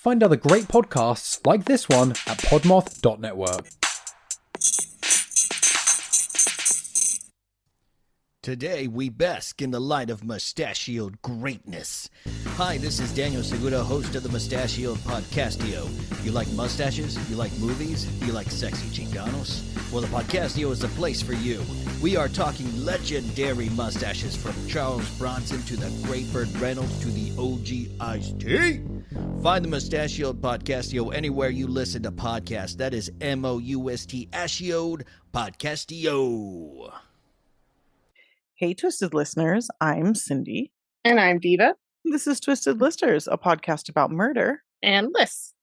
Find other great podcasts like this one at podmoth.network. Today, we bask in the light of mustachioed greatness. Hi, this is Daniel Segura, host of the Mustachioed Podcastio. You like mustaches? You like movies? You like sexy chinganos? Well, the Podcastio is the place for you. We are talking legendary mustaches from Charles Bronson to the Great Burt Reynolds to the OG Ice-T. Find the Mustachioed Podcastio anywhere you listen to podcasts. That is MOUST-achioed Podcastio. Hey, Twisted listeners, I'm Cindy. And I'm Diva. This is Twisted Listers, a podcast about murder and lists.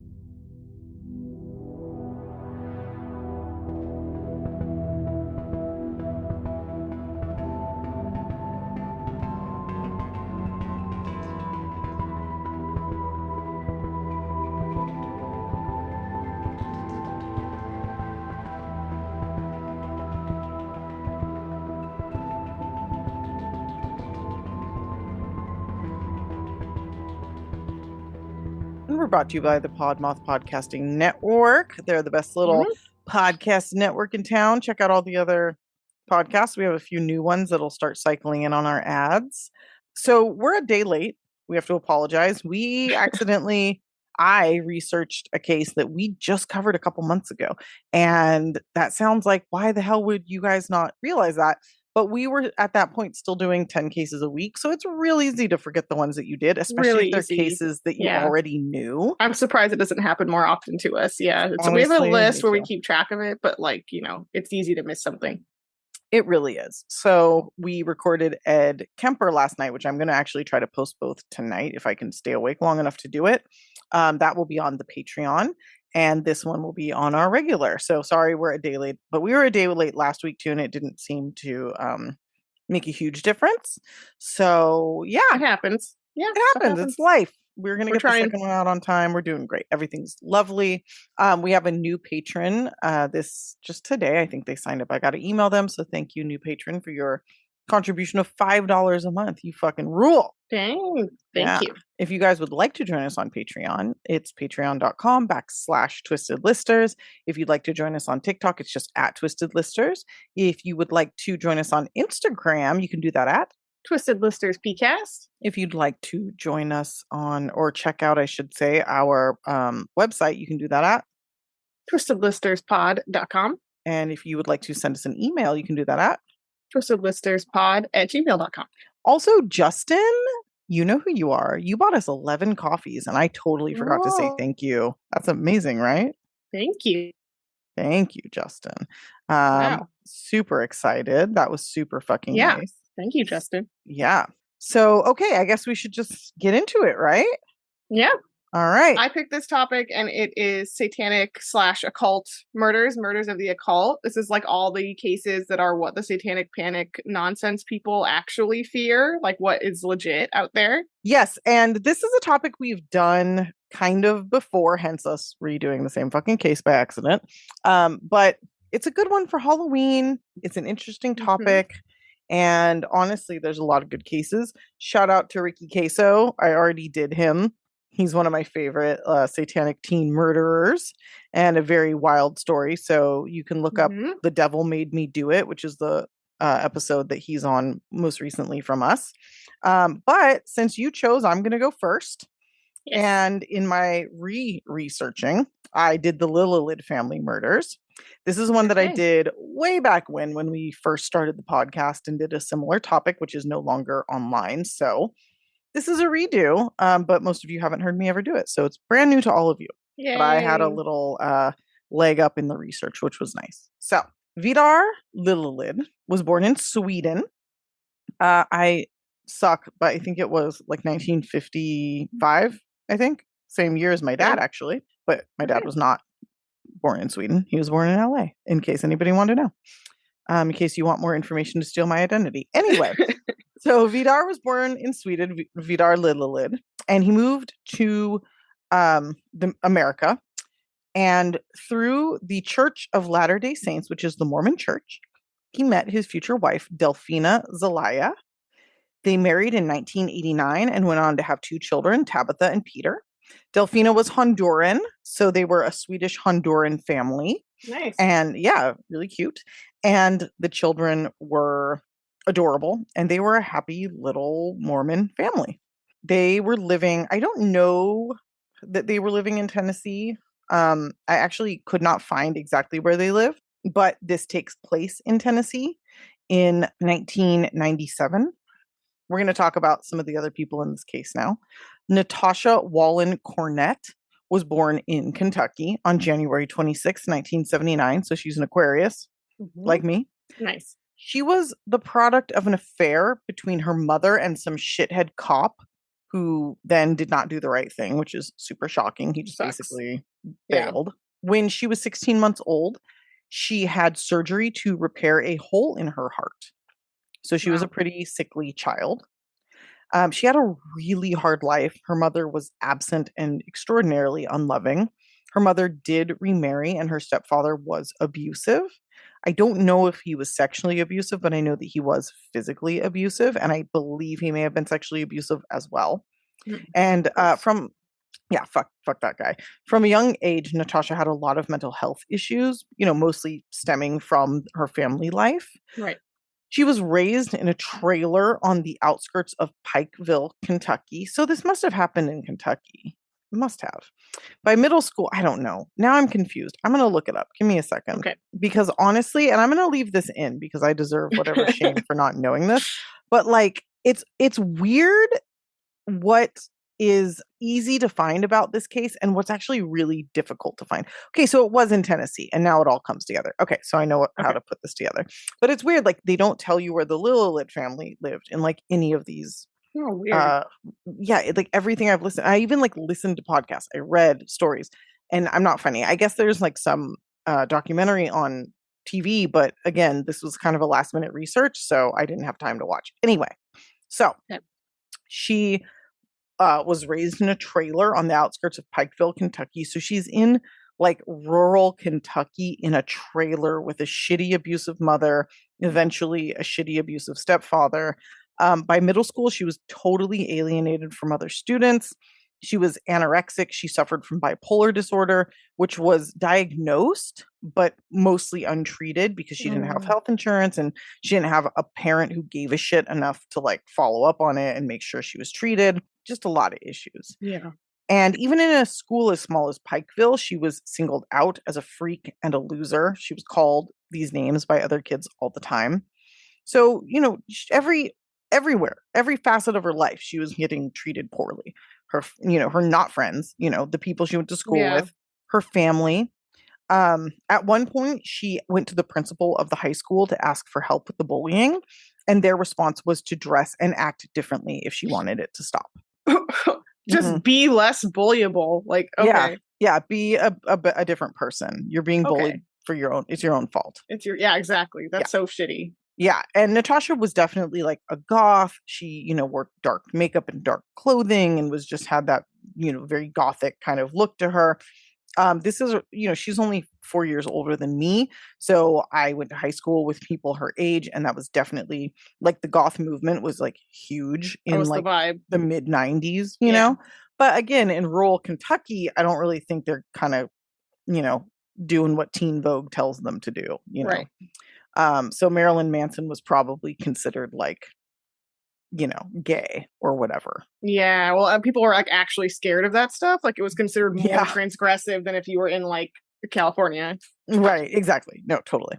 We're brought to you by the Podmoth Podcasting Network. They're the best little podcast network in town. Check out all the other podcasts. We have a few new ones that'll start cycling in on our ads. So we're a day late. We have to apologize. I researched a case that we just covered a couple months ago. And that sounds like, why the hell would you guys not realize that? But we were at that point still doing 10 cases a week. So it's real easy to forget the ones that you did, especially if they're cases that you already knew. I'm surprised it doesn't happen more often to us. Yeah. So we have a list where we keep track of it, but it's easy to miss something. It really is. So we recorded Ed Kemper last night, which I'm going to actually try to post both tonight if I can stay awake long enough to do it. That will be on the Patreon. And this one will be on our regular. So sorry, we're a day late, but we were a day late last week too, and it didn't seem to make a huge difference. So yeah, it happens. Yeah, it happens. It's life. We're going to get the second one out on time. We're doing great. Everything's lovely. We have a new patron. This just today, I think they signed up. I got to email them. So thank you, new patron, for your contribution of $5 a month. You fucking rule. Dang. Thank you. If you guys would like to join us on Patreon, it's patreon.com/twistedlisters. If you'd like to join us on TikTok, it's just @twistedlisters. If you would like to join us on Instagram, you can do that at Twisted Listers PCast. If you'd like to join us on, or check out, I should say, our website, you can do that at twistedlisterspod.com. And if you would like to send us an email, you can do that at twistedlisterspod@gmail.com. Also, Justin, you know who you are. You bought us 11 coffees, and I totally forgot to say thank you. That's amazing, right? Thank you. Thank you, Justin. Wow. Super excited. That was super fucking nice. Thank you, Justin. Yeah. So, okay, I guess we should just get into it, right? Yeah. All right. I picked this topic, and it is satanic/occult murders of the occult. This is like all the cases that are what the satanic panic nonsense people actually fear, like what is legit out there. Yes, and this is a topic we've done kind of before, hence us redoing the same fucking case by accident. But it's a good one for Halloween. It's an interesting topic. And honestly, there's a lot of good cases. Shout out to Ricky Queso. I already did him. He's one of my favorite satanic teen murderers and a very wild story. So you can look up The Devil Made Me Do It, which is the episode that he's on most recently from us. But since you chose, I'm going to go first. Yes. And in my researching, I did the Lillelid family murders. This is one that I did way back when we first started the podcast and did a similar topic, which is no longer online. So this is a redo, but most of you haven't heard me ever do it. So it's brand new to all of you. Yay. But I had a little leg up in the research, which was nice. So Vidar Lillelid was born in Sweden. I suck, but I think it was like 1955, I think. Same year as my dad, actually. But my dad was not born in Sweden. He was born in LA, in case anybody wanted to know. In case you want more information to steal my identity. Anyway, so Vidar was born in Sweden, Vidar Lillelid, and he moved to America. And through the Church of Latter-day Saints, which is the Mormon church, he met his future wife, Delphina Zelaya. They married in 1989 and went on to have two children, Tabitha and Peter. Delfina was Honduran, so they were a Swedish Honduran family. Nice. And yeah, really cute. And the children were adorable, and they were a happy little Mormon family. They were living, I don't know that they were living in Tennessee. I actually could not find exactly where they live, but this takes place in Tennessee in 1997. We're going to talk about some of the other people in this case now. Natasha Wallen Cornett was born in Kentucky on January 26, 1979. So she's an Aquarius, like me. Nice. She was the product of an affair between her mother and some shithead cop who then did not do the right thing, which is super shocking. He just basically bailed. When she was 16 months old, she had surgery to repair a hole in her heart. So she was a pretty sickly child. She had a really hard life. Her mother was absent and extraordinarily unloving. Her mother did remarry, and her stepfather was abusive. I don't know if he was sexually abusive, but I know that he was physically abusive, and I believe he may have been sexually abusive as well. And fuck that guy. From a young age, Natasha had a lot of mental health issues, mostly stemming from her family life. Right. She was raised in a trailer on the outskirts of Pikeville, Kentucky. So this must have happened in Kentucky. Must have. By middle school, I don't know. Now I'm confused. I'm going to look it up. Give me a second. Okay. Because honestly, and I'm going to leave this in because I deserve whatever shame for not knowing this. But like, it's weird what is easy to find about this case and what's actually really difficult to find. Okay, so it was in Tennessee, and now it all comes together. Okay, so I know how to put this together. But it's weird, like they don't tell you where the Lillelid family lived in like any of these. Oh, weird. Like everything I've listened, I even like listened to podcasts. I read stories, and I'm not funny. I guess there's like some documentary on TV, but again, this was kind of a last minute research, so I didn't have time to watch. Anyway, so she was raised in a trailer on the outskirts of Pikeville, Kentucky. So she's in like rural Kentucky in a trailer with a shitty abusive mother, eventually a shitty abusive stepfather. By middle school, she was totally alienated from other students. She was anorexic. She suffered from bipolar disorder, which was diagnosed, but mostly untreated because she didn't have health insurance and she didn't have a parent who gave a shit enough to like follow up on it and make sure she was treated. Just a lot of issues. Yeah. And even in a school as small as Pikeville, she was singled out as a freak and a loser. She was called these names by other kids all the time. So, everywhere, every facet of her life, she was getting treated poorly. Her not friends, the people she went to school with, her family. At one point, she went to the principal of the high school to ask for help with the bullying. And their response was to dress and act differently if she wanted it to stop. Just be less bullyable. Like, okay. Yeah, be a different person. You're being bullied for it's your own fault. Exactly. That's so shitty. Yeah, and Natasha was definitely like a goth. She, wore dark makeup and dark clothing and had that, very gothic kind of look to her. This is, she's only 4 years older than me. So I went to high school with people her age, and that was definitely like the goth movement was like huge in like the mid 90s, you know? But again, in rural Kentucky, I don't really think they're kind of, doing what Teen Vogue tells them to do, Right. So Marilyn Manson was probably considered like, gay or whatever. Yeah. Well, people were like actually scared of that stuff. Like it was considered more transgressive than if you were in like California. Right. Exactly. No, totally.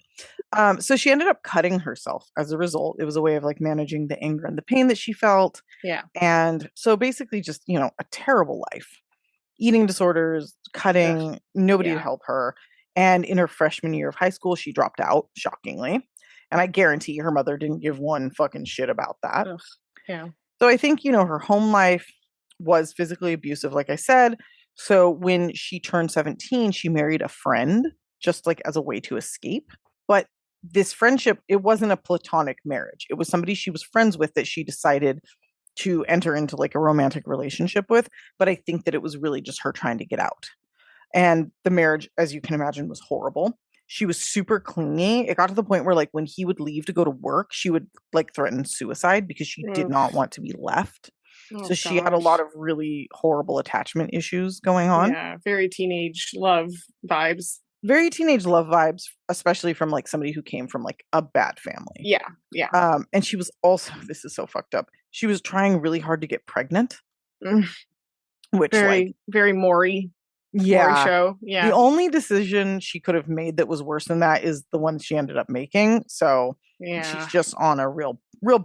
So she ended up cutting herself as a result. It was a way of like managing the anger and the pain that she felt. Yeah. And so basically just, a terrible life, eating disorders, cutting, nobody to help her. And in her freshman year of high school, she dropped out, shockingly. And I guarantee her mother didn't give one fucking shit about that. Ugh. Yeah. So I think, her home life was physically abusive, like I said. So when she turned 17, she married a friend just like as a way to escape. But this friendship, it wasn't a platonic marriage. It was somebody she was friends with that she decided to enter into like a romantic relationship with. But I think that it was really just her trying to get out. And the marriage, as you can imagine, was horrible. She was super clingy. It got to the point where like when he would leave to go to work, she would like threaten suicide because she did not want to be left. Oh, So she had a lot gosh. of really horrible attachment issues going on. Yeah, very teenage love vibes. Very teenage love vibes, especially from like somebody who came from like a bad family. Yeah, yeah. And she was also, this is so fucked up. She was trying really hard to get pregnant, Mm, which very, like, very Maury yeah. show. The Yeah, only decision she could have made that was worse than that is the one she ended up making. So yeah. she's just on a real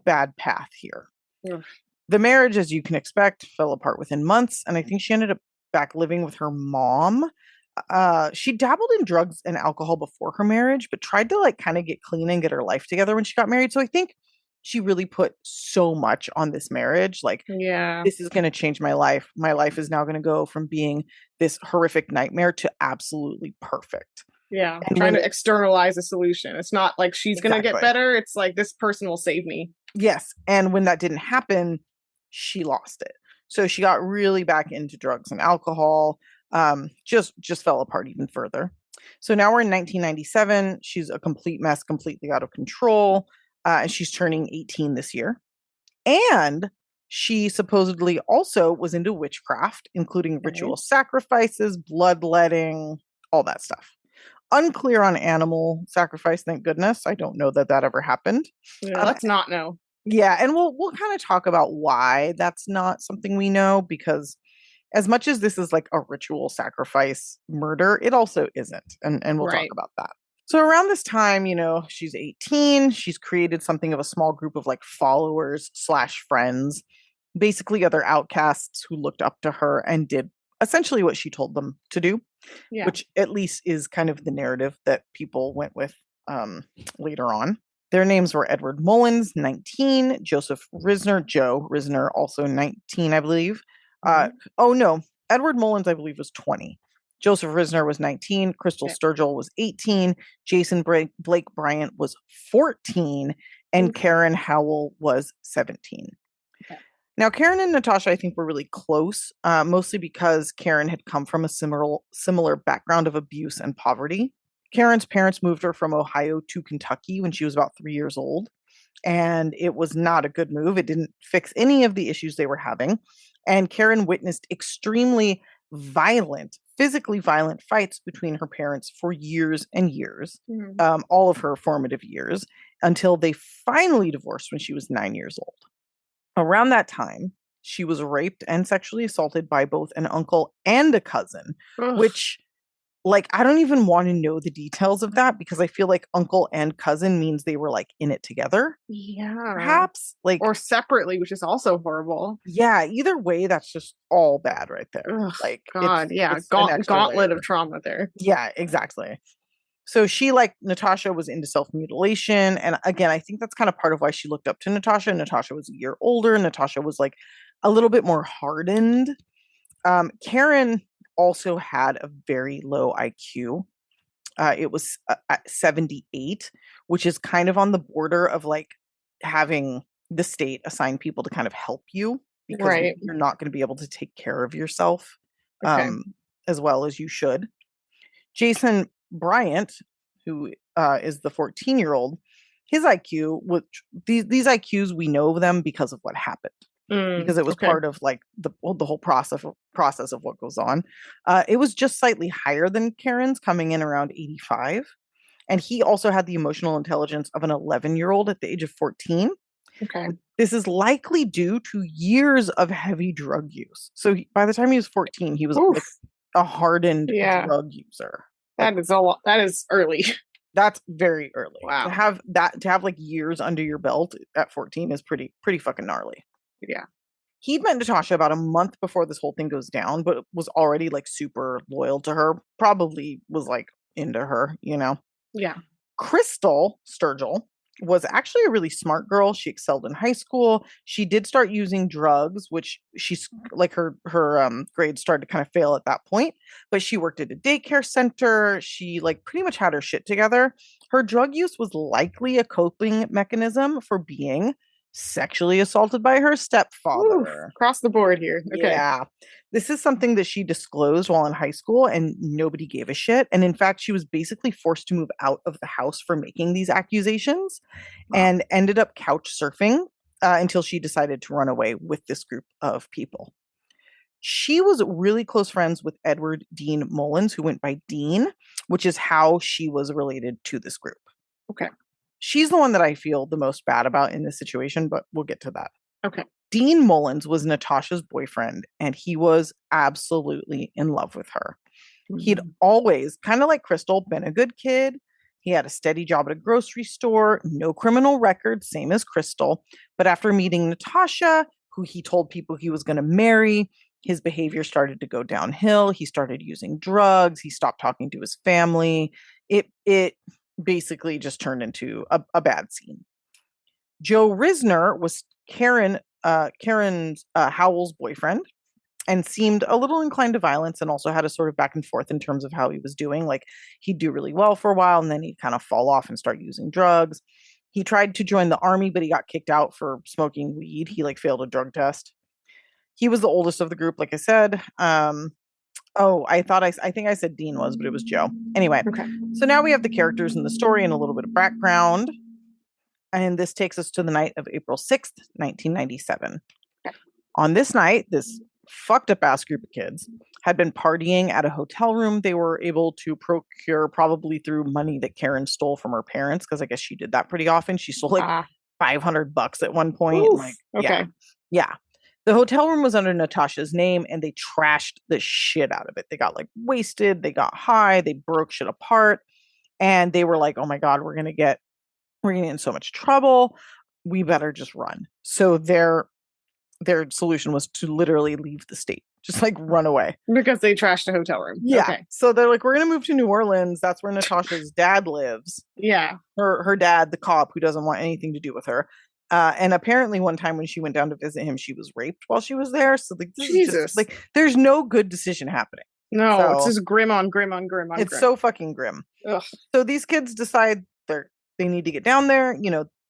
bad path here. Ugh. The marriage, as you can expect, fell apart within months, and I think she ended up back living with her mom. She dabbled in drugs and alcohol before her marriage, but tried to like kind of get clean and get her life together when she got married. So I think she really put so much on this marriage. Like, Yeah, this is going to change my life. My life is now going to go from being this horrific nightmare to absolutely perfect. yeah. And Trying when to externalize a solution. It's not like she's gonna get Exactly. better. It's like this person will save me. Yes, and when that didn't happen, she lost it. So she got really back into drugs and alcohol. Just fell apart even further. So now we're in 1997. She's a complete mess, completely out of control. And she's turning 18 this year. And she supposedly also was into witchcraft, including ritual sacrifices, bloodletting, all that stuff. Unclear on animal sacrifice, thank goodness. I don't know that ever happened. Yeah, let's not know. Yeah, and we'll kind of talk about why that's not something we know, because as much as this is like a ritual sacrifice murder, it also isn't. And we'll talk Right. about that. So around this time, she's 18, she's created something of a small group of like followers / friends, basically other outcasts who looked up to her and did essentially what she told them to do, Yeah. which at least is kind of the narrative that people went with later on. Their names were Edward Mullins, 19, Joseph Risner, Joe Risner, also 19, I believe. Oh, no, Edward Mullins, I believe, was 20. Joseph Risner was 19, Crystal Sturgill was 18, Jason Blake Bryant was 14, and Karen Howell was 17. Okay. Now, Karen and Natasha, I think, were really close, mostly because Karen had come from a similar background of abuse and poverty. Karen's parents moved her from Ohio to Kentucky when she was about 3 years old, and it was not a good move. It didn't fix any of the issues they were having, and Karen witnessed extremely physically violent fights between her parents for years and years, all of her formative years, until they finally divorced when she was 9 years old. Around that time, she was raped and sexually assaulted by both an uncle and a cousin, which, like, I don't even want to know the details of that, because I feel like uncle and cousin means they were like in it together. Yeah. Perhaps, like, or separately, which is also horrible. Yeah, either way, that's just all bad right there. Ugh, like, God, yeah, it's an extra gauntlet layer. of trauma there. Yeah, exactly. So she, like Natasha, was into self-mutilation. And again, I think that's kind of part of why she looked up to Natasha. Natasha was a year older. Natasha was like a little bit more hardened. Karen also had a very low IQ. It was at 78, which is kind of on the border of like having the state assign people to kind of help you, because you're not going to be able to take care of yourself as well as you should. Jason Bryant, who is the 14-year-old, his IQ, which these IQs, we know them because of what happened, because it was part of like the whole process of what goes on. It was just slightly higher than Karen's, coming in around 85. And he also had the emotional intelligence of an 11-year-old at the age of 14. Okay. This is likely due to years of heavy drug use. So by the time he was 14, he was like a hardened drug user. That is a lot. That is early. That's very early. Wow. To have like years under your belt at 14 is pretty fucking gnarly. Yeah. He'd met Natasha about a month before this whole thing goes down, but was already like super loyal to her. Probably was like into her, Yeah. Crystal Sturgill was actually a really smart girl. She excelled in high school. She did start using drugs, which she's like her grades started to kind of fail at that point, but she worked at a daycare center. She like pretty much had her shit together. Her drug use was likely a coping mechanism for being sexually assaulted by her stepfather. Across the board here. Okay. Yeah. This is something that she disclosed while in high school, and nobody gave a shit. And in fact, she was basically forced to move out of the house for making these accusations, and ended up couch surfing until she decided to run away with this group of people. She was really close friends with Edward Dean Mullins, who went by Dean, which is how she was related to this group. Okay. She's the one that I feel the most bad about in this situation, but we'll get to that. Okay. Dean Mullins was Natasha's boyfriend, and he was absolutely in love with her. He'd always, kind of like Crystal, been a good kid. He had a steady job at a grocery store, no criminal record, same as Crystal. But after meeting Natasha, who he told people he was going to marry, his behavior started to go downhill. He started using drugs. He stopped talking to his family. It basically just turned into a bad scene. Joe Risner was Karen's Howell's boyfriend, and seemed a little inclined to violence, and also had a sort of back and forth in terms of how he was doing. Like, he'd do really well for a while, and then he'd kind of fall off and start using drugs. He tried to join the army, but he got kicked out for smoking weed. He failed a drug test. He was the oldest of the group, like I said. I think I said Dean was, but it was Joe. Anyway, Okay. So now we have the characters in the story and a little bit of background. And this takes us to the night of April 6th, 1997. Okay. On this night, this fucked up ass group of kids had been partying at a hotel room they were able to procure, probably through money that Karen stole from her parents, because I guess she did that pretty often. She stole $500 at one point. Oof. Okay. Yeah. The hotel room was under Natasha's name, and they trashed the shit out of it. They got wasted, they got high, they broke shit apart, and they were like, oh my God, we're gonna get in so much trouble. We better just run. So their solution was to literally leave the state, just run away. Because they trashed a hotel room. Yeah. Okay. So they're like, we're going to move to New Orleans. That's where Natasha's dad lives. Yeah. Her dad, the cop who doesn't want anything to do with her. And apparently one time when she went down to visit him, she was raped while she was there. So this Jesus. is just, there's no good decision happening. No, it's just grim on grim on grim on It's grim. so fucking grim. Ugh. So these kids decide they need to get down there.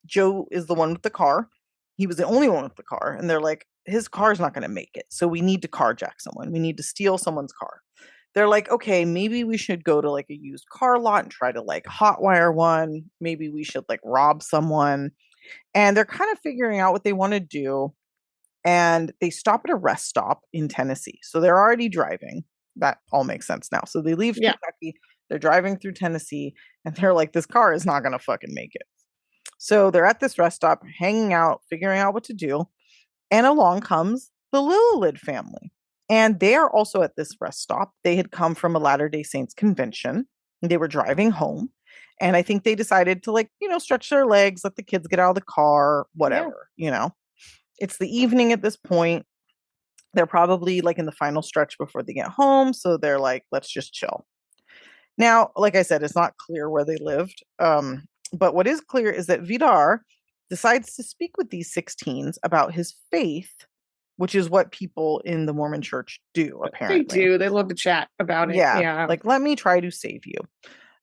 Joe is the one with the car. He was the only one with the car. And they're like, his car's not going to make it. So we need to carjack someone. We need to steal someone's car. They're like, okay, maybe we should go to a used car lot and try to hotwire one. Maybe we should rob someone. And they're kind of figuring out what they want to do. And they stop at a rest stop in Tennessee. So they're already driving. That all makes sense now. So they leave Kentucky. They're driving through Tennessee, and they're like, this car is not going to fucking make it. So they're at this rest stop, hanging out, figuring out what to do. And along comes the Lillelid family. And they are also at this rest stop. They had come from a Latter-day Saints convention. They were driving home. And I think they decided to stretch their legs, let the kids get out of the car, whatever, It's the evening at this point. They're probably in the final stretch before they get home. So they're like, let's just chill. Now, like I said, it's not clear where they lived. But what is clear is that Vidar decides to speak with these 16s about his faith, which is what people in the Mormon church do, apparently. They do. They love to chat about it. Yeah. Let me try to save you.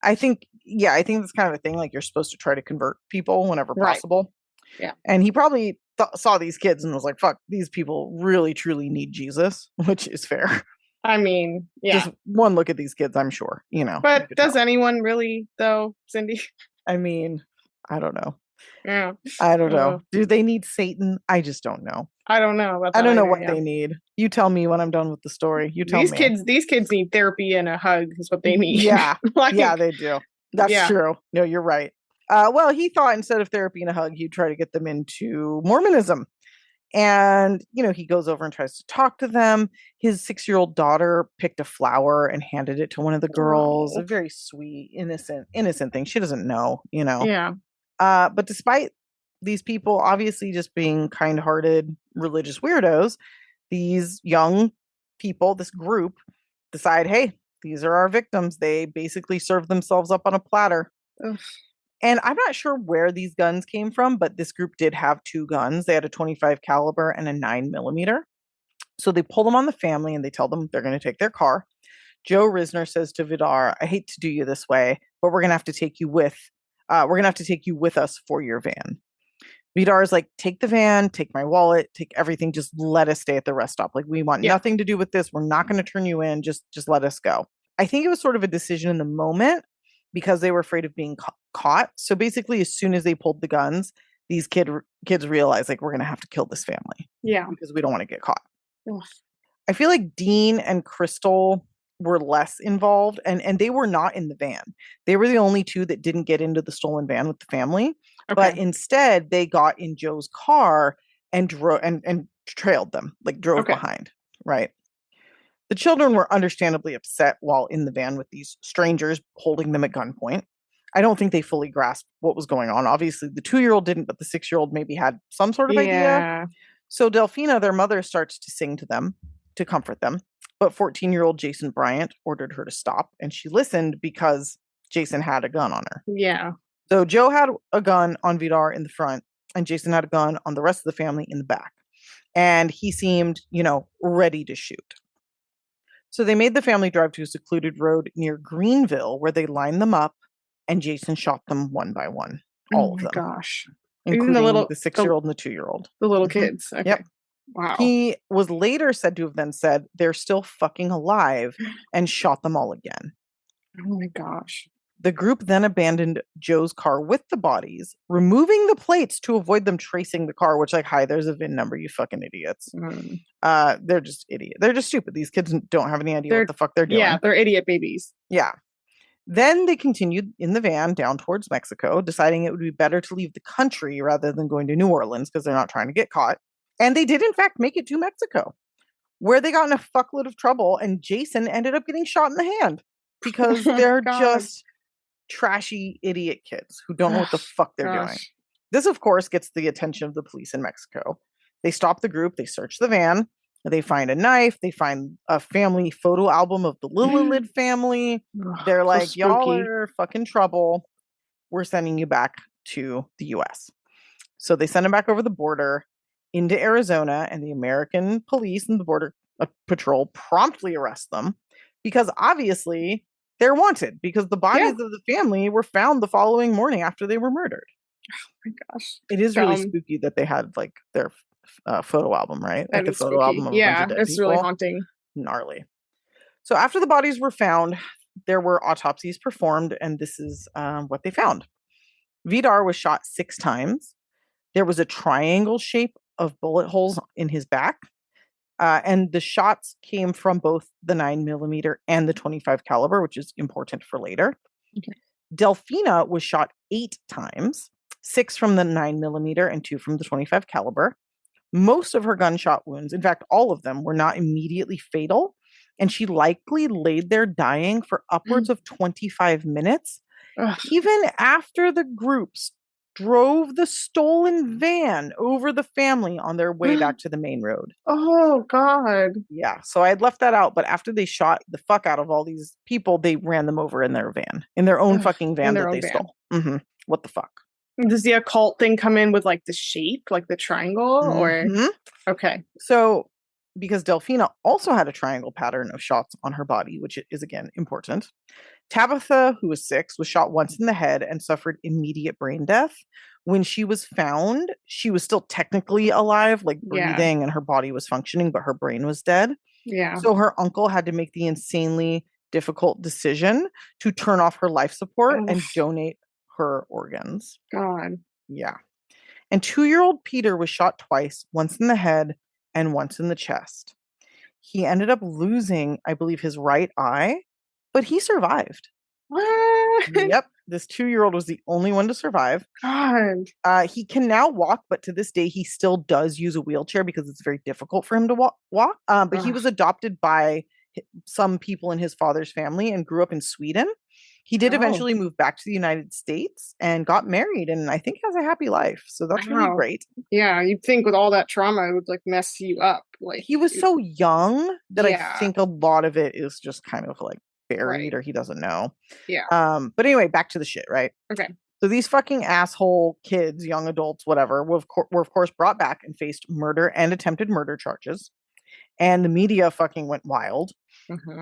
I think that's kind of a thing. You're supposed to try to convert people whenever possible. Yeah. And he probably saw these kids and was like, fuck, these people really, truly need Jesus, which is fair. I mean, yeah. Just one look at these kids, I'm sure, But does anyone really, though, Cindy? I mean, I don't know. Yeah. I don't know. Do they need Satan? I just don't know. I don't know. I don't know what they need. You tell me when I'm done with the story. You tell me. These kids need therapy and a hug is what they need. Yeah. Yeah, they do. That's true. No, you're right. Well, he thought instead of therapy and a hug, he'd try to get them into Mormonism. And, he goes over and tries to talk to them. His 6-year-old daughter picked a flower and handed it to one of the girls. A very sweet, innocent thing. She doesn't know, Yeah. But despite these people obviously just being kind-hearted religious weirdos, these young people, this group, decide, hey, these are our victims. They basically serve themselves up on a platter. Ugh. And I'm not sure where these guns came from, but this group did have 2 guns. They had a 25 caliber and a 9mm. So they pull them on the family and they tell them they're going to take their car. Joe Risner says to Vidar, I hate to do you this way, but we're going to have to take you with us for your van. Vidar is like, take the van, take my wallet, take everything. Just let us stay at the rest stop. We want nothing to do with this. We're not going to turn you in. Just let us go. I think it was sort of a decision in the moment because they were afraid of being caught. So basically, as soon as they pulled the guns, these kids realize like we're gonna have to kill this family. Yeah. Because we don't want to get caught. Ugh. I feel like Dean and Crystal were less involved, and they were not in the van. They were the only two that didn't get into the stolen van with the family. Okay. But instead they got in Joe's car and drove and trailed them, like drove behind, right? The children were understandably upset while in the van with these strangers holding them at gunpoint. I don't think they fully grasped what was going on. Obviously, the 2-year-old didn't, but the 6-year-old maybe had some sort of idea. So Delphina, their mother, starts to sing to them to comfort them. But 14-year-old Jason Bryant ordered her to stop, and she listened because Jason had a gun on her. Yeah. So Joe had a gun on Vidar in the front, and Jason had a gun on the rest of the family in the back. And he seemed, ready to shoot. So they made the family drive to a secluded road near Greenville, where they lined them up, and Jason shot them one by one. All of them. Oh my gosh. Including the 6-year-old and the 2-year-old. The little kids. Okay. Yep. Wow. He was later said to have then said, they're still fucking alive, and shot them all again. Oh my gosh. The group then abandoned Joe's car with the bodies, removing the plates to avoid them tracing the car, which like, hi, there's a VIN number, you fucking idiots. They're just idiots. They're just stupid. These kids don't have any idea what the fuck they're doing. Yeah, they're idiot babies. Yeah. Then they continued in the van down towards Mexico, deciding it would be better to leave the country rather than going to New Orleans because they're not trying to get caught. And they did, in fact, make it to Mexico, where they got in a fuckload of trouble, and Jason ended up getting shot in the hand because they're just trashy idiot kids who don't know what the fuck they're doing. This, of course, gets the attention of the police in Mexico. They stop the group, they search the van, they find a knife, they find a family photo album of the Lillelid family. They're like, so y'all spooky. are fucking trouble. We're sending you back to the US. So they send them back over the border into Arizona, and the American police and the border patrol promptly arrest them because obviously they're wanted because the bodies of the family were found the following morning after they were murdered. Oh my gosh. It is really spooky that they had like their photo album, right? Like That a is photo spooky. album of a bunch of dead it's really people. haunting. Gnarly. So after the bodies were found, there were autopsies performed, and this is what they found. Vidar was shot 6 times. There was a triangle shape of bullet holes in his back. And the shots came from both the 9mm and the 25 caliber, which is important for later. Okay. Delphina was shot 8 times, 6 from the 9mm and 2 from the 25 caliber. Most of her gunshot wounds, in fact, all of them, were not immediately fatal. And she likely laid there dying for upwards of 25 minutes, even after the groups drove the stolen van over the family on their way back to the main road. Oh, God. Yeah, so I had left that out, but after they shot the fuck out of all these people, they ran them over in their van, in their own fucking van that they stole. Mm-hmm. What the fuck? Does the occult thing come in with like the shape, like the triangle, or okay? So, because Delphina also had a triangle pattern of shots on her body, which is again important. Tabitha, who was 6, was shot once in the head and suffered immediate brain death. When she was found, she was still technically alive, like breathing, and her body was functioning, but her brain was dead. Yeah. So her uncle had to make the insanely difficult decision to turn off her life support and donate her organs. God. Yeah. And 2-year-old Peter was shot twice, once in the head and once in the chest. He ended up losing, I believe, his right eye, but he survived. What? Yep. This 2-year-old was the only one to survive. God. He can now walk, but to this day, he still does use a wheelchair because it's very difficult for him to walk. But he was adopted by some people in his father's family and grew up in Sweden. He did eventually move back to the United States and got married, and I think has a happy life. So that's really great. Yeah, you'd think with all that trauma, it would like mess you up. Like he was so young that I think a lot of it is just kind of like buried or he doesn't know. Yeah. But anyway, back to the shit, right? Okay. So these fucking asshole kids, young adults, whatever, were of course brought back and faced murder and attempted murder charges. And the media fucking went wild.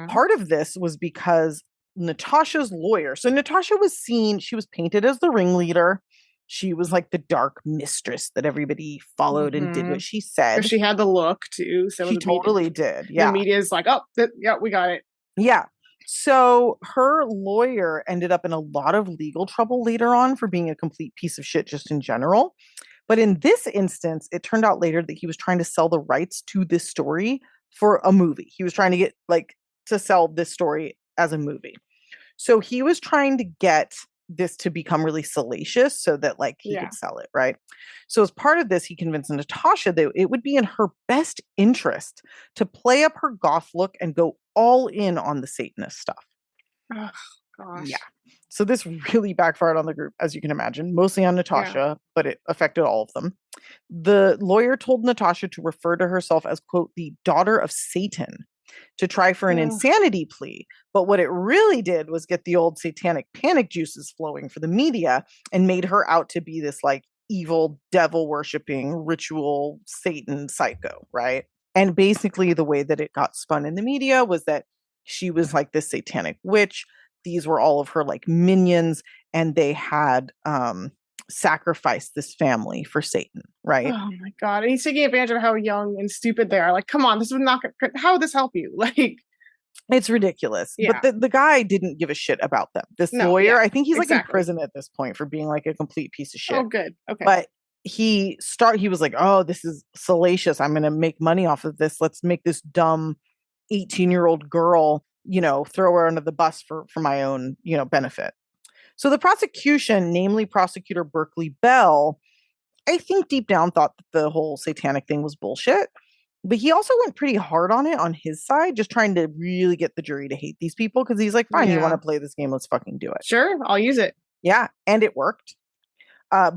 Part of this was because Natasha's lawyer. So Natasha was seen, she was painted as the ringleader. She was like the dark mistress that everybody followed and did what she said. She had the look too. So she totally did. Yeah. The media is like, we got it. Yeah. So her lawyer ended up in a lot of legal trouble later on for being a complete piece of shit just in general. But in this instance, it turned out later that he was trying to sell the rights to this story for a movie. He was trying to get to sell this story as a movie. So he was trying to get this to become really salacious so that he could sell it, right? So as part of this, he convinced Natasha that it would be in her best interest to play up her goth look and go all in on the Satanist stuff. Oh, gosh. Yeah. So this really backfired on the group, as you can imagine, mostly on Natasha, but it affected all of them. The lawyer told Natasha to refer to herself as, quote, the daughter of Satan, to try for an insanity plea. But what it really did was get the old satanic panic juices flowing for the media and made her out to be this evil, devil worshipping, ritual Satan psycho, right? And basically the way that it got spun in the media was that she was this satanic witch. These were all of her minions, and they had sacrificed this family for Satan, right? Oh my God. And he's taking advantage of how young and stupid they are. Come on, this would not, how would this help you? It's ridiculous. Yeah. But the guy didn't give a shit about them. This lawyer, I think he's in exactly. prison at this point for being a complete piece of shit. Oh, good. Okay. But he was like, oh, this is salacious. I'm going to make money off of this. Let's make this dumb 18-year-old girl, throw her under the bus for my own, benefit. So the prosecution, namely prosecutor Berkeley Bell, I think deep down thought that the whole satanic thing was bullshit. But he also went pretty hard on it on his side, just trying to really get the jury to hate these people, because he's like, fine, you want to play this game, let's fucking do it. Sure, I'll use it. Yeah, and it worked.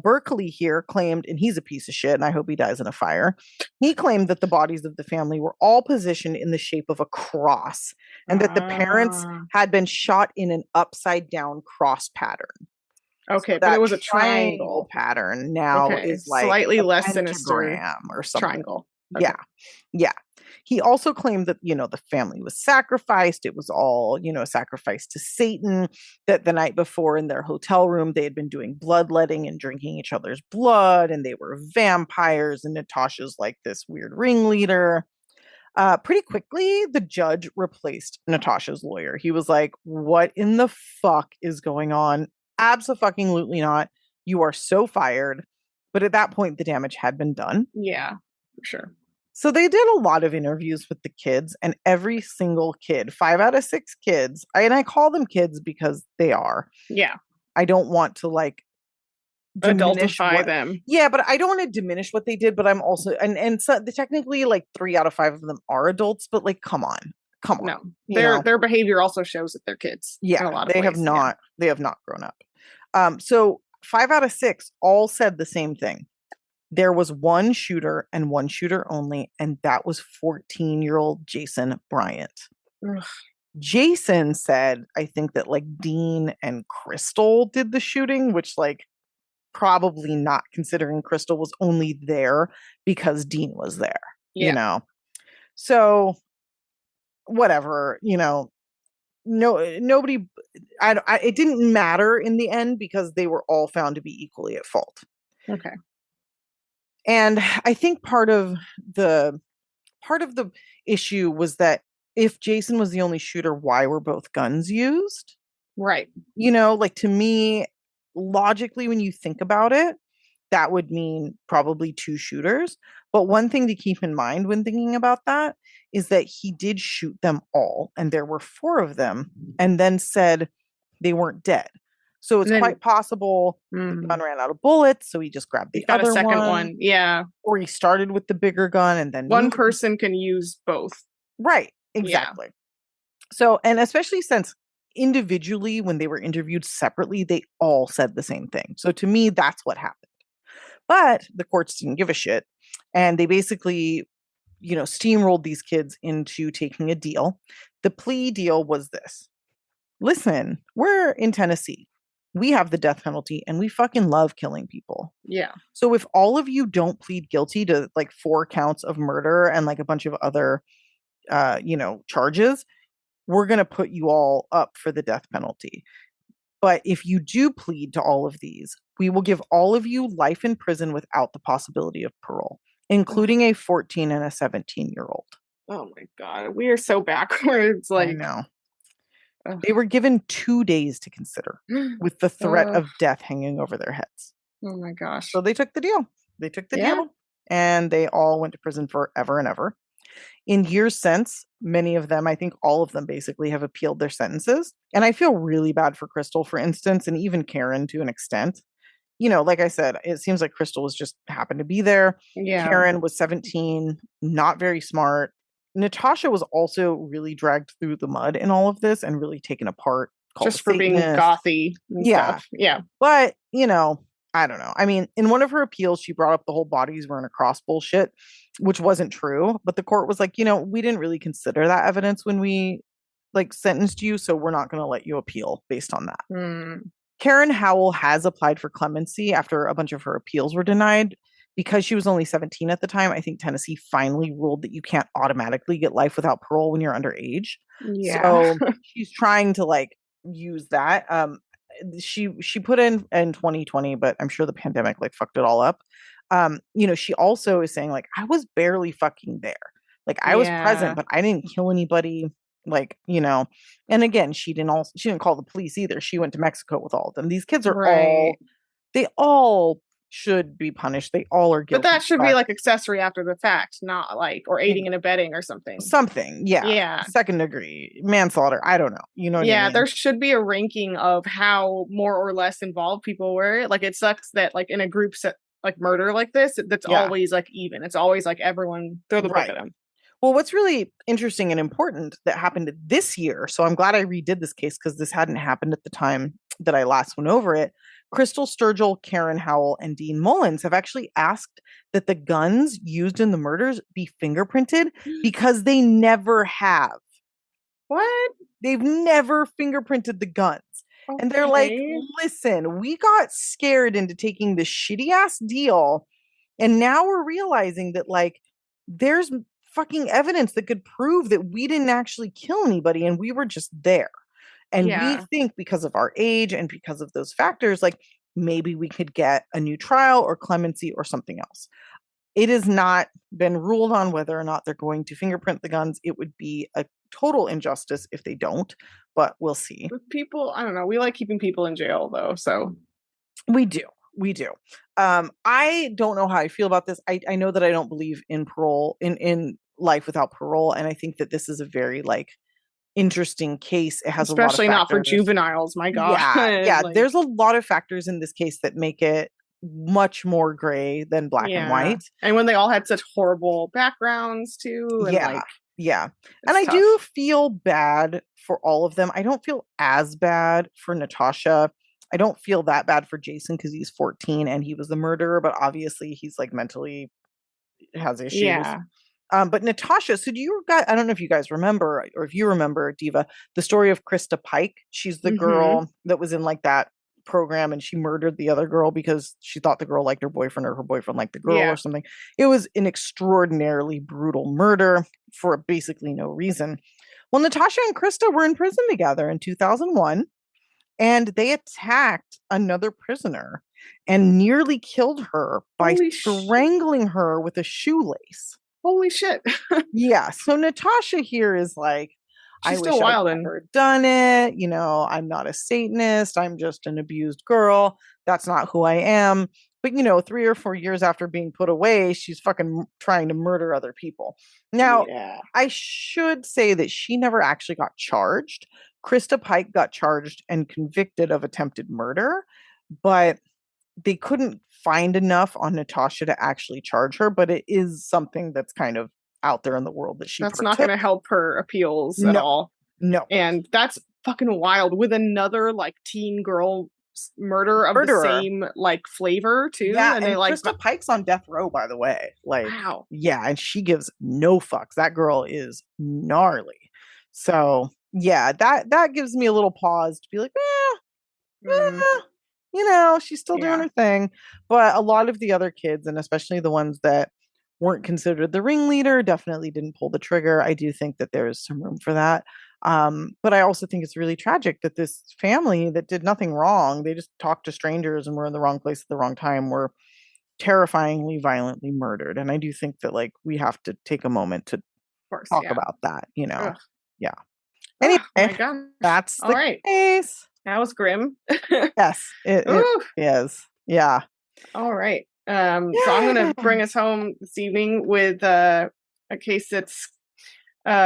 Berkeley here claimed, and he's a piece of shit, and I hope he dies in a fire. He claimed that the bodies of the family were all positioned in the shape of a cross, and that the parents had been shot in an upside down cross pattern. Okay, so but it was a triangle pattern. Now is slightly less sinister or something. Triangle. Okay. Yeah. He also claimed that, the family was sacrificed. It was all, a sacrifice to Satan, that the night before in their hotel room, they had been doing bloodletting and drinking each other's blood, and they were vampires, and Natasha's this weird ringleader. Pretty quickly, the judge replaced Natasha's lawyer. He was like, what in the fuck is going on? Abso-fucking-lutely not. You are so fired. But at that point, the damage had been done. Yeah, for sure. So they did a lot of interviews with the kids, and every single kid, 5 out of 6 kids, and I call them kids because they are. Yeah. I don't want to adultify them. Yeah, but I don't want to diminish what they did, but I'm also, and so technically 3 out of 5 of them are adults, but come on. No, their behavior also shows that they're kids. Yeah, in a lot of they ways. have not. Yeah. They have not grown up. So 5 out of 6 all said the same thing. There was one shooter and one shooter only, and that was 14-year-old Jason Bryant. Ugh. Jason said, I think that Dean and Crystal did the shooting, which probably not, considering Crystal was only there because Dean was there. So whatever, nobody, it didn't matter in the end because they were all found to be equally at fault. Okay. And I think part of the issue was that if Jason was the only shooter, why were both guns used? Right. To me, logically, when you think about it, that would mean probably 2 shooters. But one thing to keep in mind when thinking about that is that he did shoot them all, and there were 4 of them, and then said they weren't dead. So it's quite possible the gun ran out of bullets, so he just grabbed the other second one. Yeah. Or he started with the bigger gun and then one person can use both. Right. Exactly. Yeah. So, and especially since individually, when they were interviewed separately, they all said the same thing. So to me, that's what happened. But the courts didn't give a shit. And they basically, steamrolled these kids into taking a deal. The plea deal was this. Listen, we're in Tennessee. We have the death penalty and we fucking love killing people. Yeah. So if all of you don't plead guilty to 4 counts of murder and a bunch of other, charges, we're going to put you all up for the death penalty. But if you do plead to all of these, we will give all of you life in prison without the possibility of parole, including a 14 and a 17-year-old. Oh my God. We are so backwards. I know. They were given 2 days to consider with the threat of death hanging over their heads. Oh my gosh. So they took the deal. They took the Yeah. deal, and they all went to prison forever and ever. In years since, many of them, I think all of them basically have appealed their sentences. And I feel really bad for Crystal, for instance, and even Karen to an extent. Like I said, it seems like Crystal was just happened to be there. Yeah. Karen was 17, not very smart. Natasha was also really dragged through the mud in all of this and really taken apart. Just for being gothy and stuff. Yeah. But, I don't know. I mean, in one of her appeals, she brought up the whole bodies were in a cross bullshit, which wasn't true. But the court was like, we didn't really consider that evidence when we sentenced you. So we're not going to let you appeal based on that. Karen Howell has applied for clemency after a bunch of her appeals were denied. Because she was only 17 at the time, I think Tennessee finally ruled that you can't automatically get life without parole when you're underage. Yeah. So she's trying to use that. She put in 2020, but I'm sure the pandemic fucked it all up. She also is saying I was barely fucking there. I was present, but I didn't kill anybody. And again, she didn't call the police either. She went to Mexico with all of them. These kids are they all should be punished. They all are guilty. But that should be accessory after the fact, not or aiding and abetting or something. Yeah. Second degree manslaughter. I don't know. What I mean? There should be a ranking of how more or less involved people were. It sucks that in a group set murder like this, that's always even. It's always everyone throw the book at them. Well, what's really interesting and important that happened this year, so I'm glad I redid this case because this hadn't happened at the time that I last went over it. Crystal Sturgill, Karen Howell, and Dean Mullins have actually asked that the guns used in the murders be fingerprinted because they never have. What? They've never fingerprinted the guns. Okay. And they're like, listen, we got scared into taking this shitty ass deal. And now we're realizing that there's fucking evidence that could prove that we didn't actually kill anybody and we were just there. And we think because of our age and because of those factors, maybe we could get a new trial or clemency or something else. It has not been ruled on whether or not they're going to fingerprint the guns. It would be a total injustice if they don't, but we'll see. With people, I don't know. We like keeping people in jail though, so. We do. I don't know how I feel about this. I know that I don't believe in parole, in life without parole. And I think that this is a very interesting case. It has especially a lot of not for juveniles. My God. Yeah. There's a lot of factors in this case that make it much more gray than black and white. And when they all had such horrible backgrounds too. And and I do feel bad for all of them. I don't feel as bad for Natasha. I don't feel that bad for Jason because he's 14 and he was the murderer, but obviously he's mentally has issues. Yeah. But Natasha, so I don't know if you guys remember, or if you remember, Diva, the story of Krista Pike. She's the girl that was in that program and she murdered the other girl because she thought the girl liked her boyfriend or her boyfriend liked the girl or something. It was an extraordinarily brutal murder for basically no reason. Well, Natasha and Krista were in prison together in 2001 and they attacked another prisoner and nearly killed her by strangling her with a shoelace. Holy shit. Yeah. So Natasha here is she's still wild I'd never done it. I'm not a Satanist. I'm just an abused girl. That's not who I am. But 3 or 4 years after being put away, she's fucking trying to murder other people. Now, I should say that she never actually got charged. Krista Pike got charged and convicted of attempted murder, but they couldn't find enough on Natasha to actually charge her, but it is something that's kind of out there in the world that that's not going to help her appeals at all. No. And that's fucking wild with another teen girl murder of the same flavor too. Yeah, and Krista Pike's on death row, by the way. Wow. Yeah, and she gives no fucks. That girl is gnarly. So yeah, that gives me a little pause to be she's still doing her thing. But a lot of the other kids, and especially the ones that weren't considered the ringleader, definitely didn't pull the trigger. I do think that there is some room for that. But I also think it's really tragic that this family that did nothing wrong, they just talked to strangers and were in the wrong place at the wrong time, were terrifyingly, violently murdered. And I do think that we have to take a moment to talk about that, Ugh. Yeah. Anyway, my God. That's the case. That was grim. Yes, it is. Yeah. All right. So I'm going to bring us home this evening with a case that's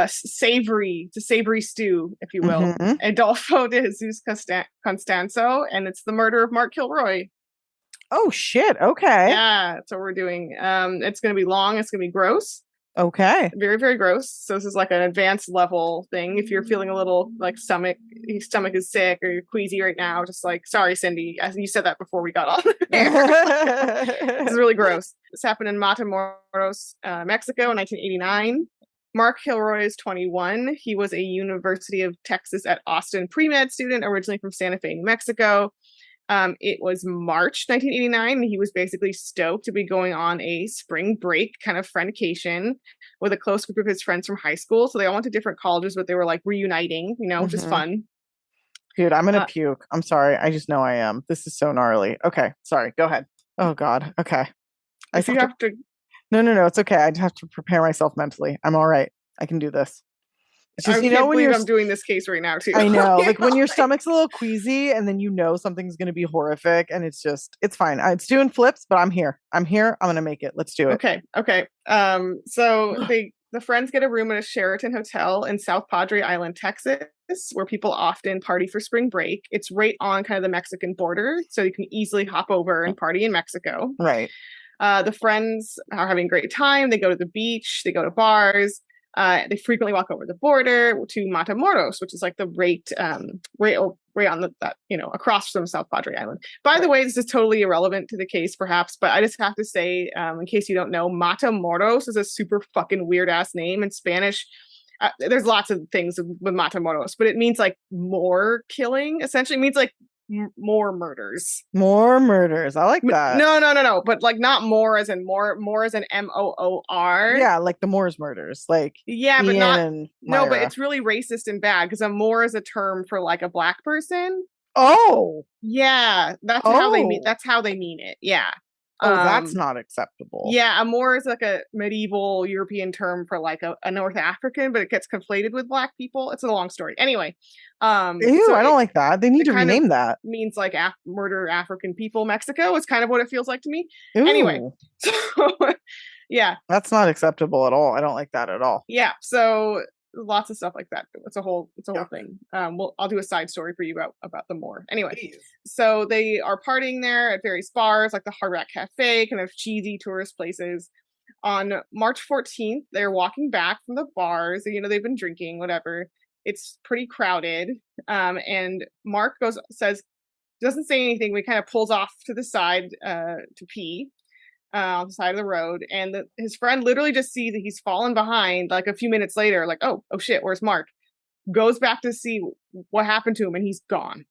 savory. It's a savory stew, if you will. Adolfo de Jesus Constanzo, and it's the murder of Mark Kilroy. Oh shit! Okay. Yeah, that's what we're doing. It's going to be long. It's going to be gross. Okay. Very, very gross. So this is like an advanced level thing. If you're feeling a little like your stomach is sick or you're queasy right now, just like, sorry, Cindy. I think you said that before we got on air. This is really gross. This happened in Matamoros, Mexico in 1989. Mark Kilroy is 21. He was a University of Texas at Austin pre-med student, originally from Santa Fe, New Mexico. It was March 1989, and he was basically stoked to be going on a spring break kind of friendcation with a close group of his friends from high school. So they all went to different colleges, but they were like reuniting, which is fun. Dude, I'm gonna puke. I'm sorry. I just know I am. This is so gnarly. Okay, sorry. Go ahead. Oh God. Okay. If you have to. No. It's okay. I just have to prepare myself mentally. I'm all right. I can do this. It's just, I can't believe I'm doing this case right now too. I know, like when your stomach's a little queasy and then something's going to be horrific, and it's fine. It's doing flips, but I'm here. I'm going to make it. Let's do it. Okay. So the friends get a room at a Sheraton hotel in South Padre Island, Texas, where people often party for spring break. It's right on kind of the Mexican border, so you can easily hop over and party in Mexico. Right. The friends are having a great time. They go to the beach. They go to bars. They frequently walk over the border to Matamoros, which is like the right on across from South Padre Island. By the way, this is totally irrelevant to the case, perhaps, but I just have to say, in case you don't know, Matamoros is a super fucking weird ass name in Spanish. There's lots of things with Matamoros, but it means like more killing. Essentially, it means like more murders. More murders. I like that. No. But like not more as in more as in Moor. Yeah, like the Moors murders. Like yeah, but Ian no, but it's really racist and bad because a Moor is a term for like a black person. Oh. Yeah, that's how they mean. That's how they mean it. Yeah. Oh, that's not acceptable. Yeah, a Moor is like a medieval European term for like a North African, but it gets conflated with black people. It's a long story. Anyway, ew, so I don't like that. They need to rename that. Means like murder African people, Mexico. It's kind of what it feels like to me. Ew. Anyway, so yeah, that's not acceptable at all. I don't like that at all. Yeah, so lots of stuff like that. It's a whole thing. I'll do a side story for you about the Moor. Anyway, please. So they are partying there at various bars like the Hard Rock Cafe, kind of cheesy tourist places. On March 14th, they're walking back from the bars. They've been drinking, whatever. It's pretty crowded. And Mark doesn't say anything. We kind of pulls off to the side to pee. On the side of the road, and his friend literally just sees that he's fallen behind. Like a few minutes later, like oh shit, where's Mark? Goes back to see what happened to him, and he's gone.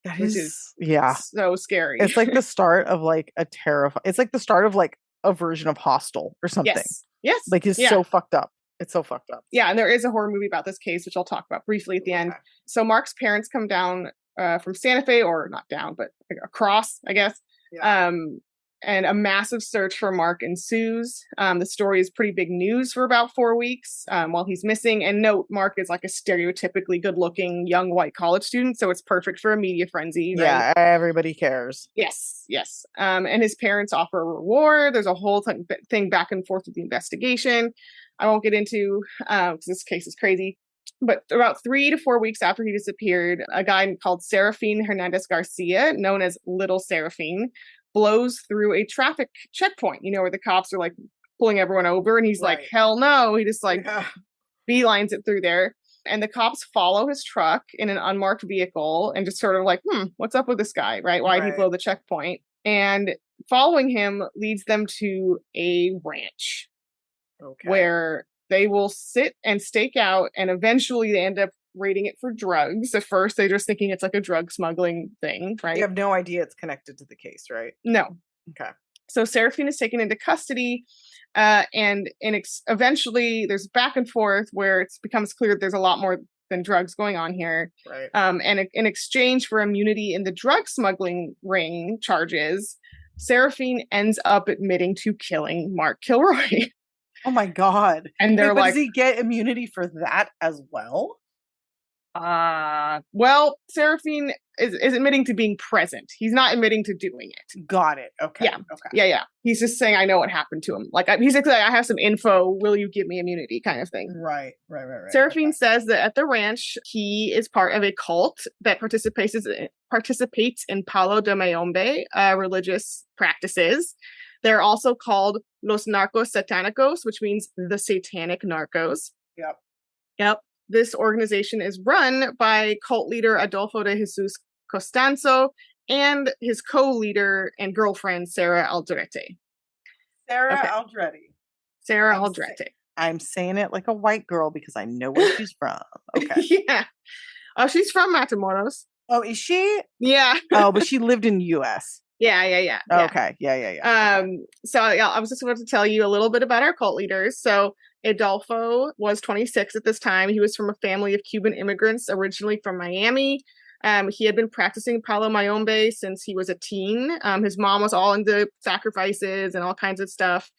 That is so scary. It's like the start of like it's like the start of like a version of Hostel or something. Yes. Like it's so fucked up. It's so fucked up. Yeah, and there is a horror movie about this case, which I'll talk about briefly at the end. So Mark's parents come down from Santa Fe, or not down, but across, I guess. Yeah. And a massive search for Mark ensues. The story is pretty big news for about 4 weeks while he's missing. And note, Mark is like a stereotypically good-looking young white college student, so it's perfect for a media frenzy. Right? Yeah, everybody cares. Yes. And his parents offer a reward. There's a whole thing back and forth with the investigation. I won't get into because this case is crazy. But about 3 to 4 weeks after he disappeared, a guy called Serafin Hernandez Garcia, known as Little Serafin, blows through a traffic checkpoint, where the cops are like pulling everyone over, and he's like, hell no. He just beelines it through there. And the cops follow his truck in an unmarked vehicle and just sort of like, what's up with this guy, right? Why did he blow the checkpoint? And following him leads them to a ranch where they will sit and stake out, and eventually they end up raiding it for drugs. At first, they're just thinking it's like a drug smuggling thing, right? You have no idea it's connected to the case, right? No. Okay. So Serafin is taken into custody, and eventually there's back and forth where it becomes clear that there's a lot more than drugs going on here. Right. And in exchange for immunity in the drug smuggling ring charges, Serafin ends up admitting to killing Mark Kilroy. Oh my God. And they're like, does he get immunity for that as well? Well, Seraphine is admitting to being present. He's not admitting to doing it. Got it. Okay. Yeah. Okay. Yeah. He's just saying, I know what happened to him. Like, he's like, I have some info. Will you give me immunity kind of thing? Right. Seraphine says that at the ranch, he is part of a cult that participates in Palo de Mayombe religious practices. They're also called Los Narcos Satanicos, which means the Satanic Narcos. Yep. This organization is run by cult leader Adolfo de Jesus Costanzo and his co-leader and girlfriend, Sarah Aldrete. Sarah Aldrete. I'm saying it like a white girl because I know where she's from. Okay. Yeah. Oh, she's from Matamoros. Oh, is she? Yeah. Oh, but she lived in the U.S. Yeah. Okay. Yeah. So yeah, I was just about to tell you a little bit about our cult leaders. So Adolfo was 26 at this time. He was from a family of Cuban immigrants, originally from Miami. He had been practicing Palo Mayombe since he was a teen. His mom was all into sacrifices and all kinds of stuff.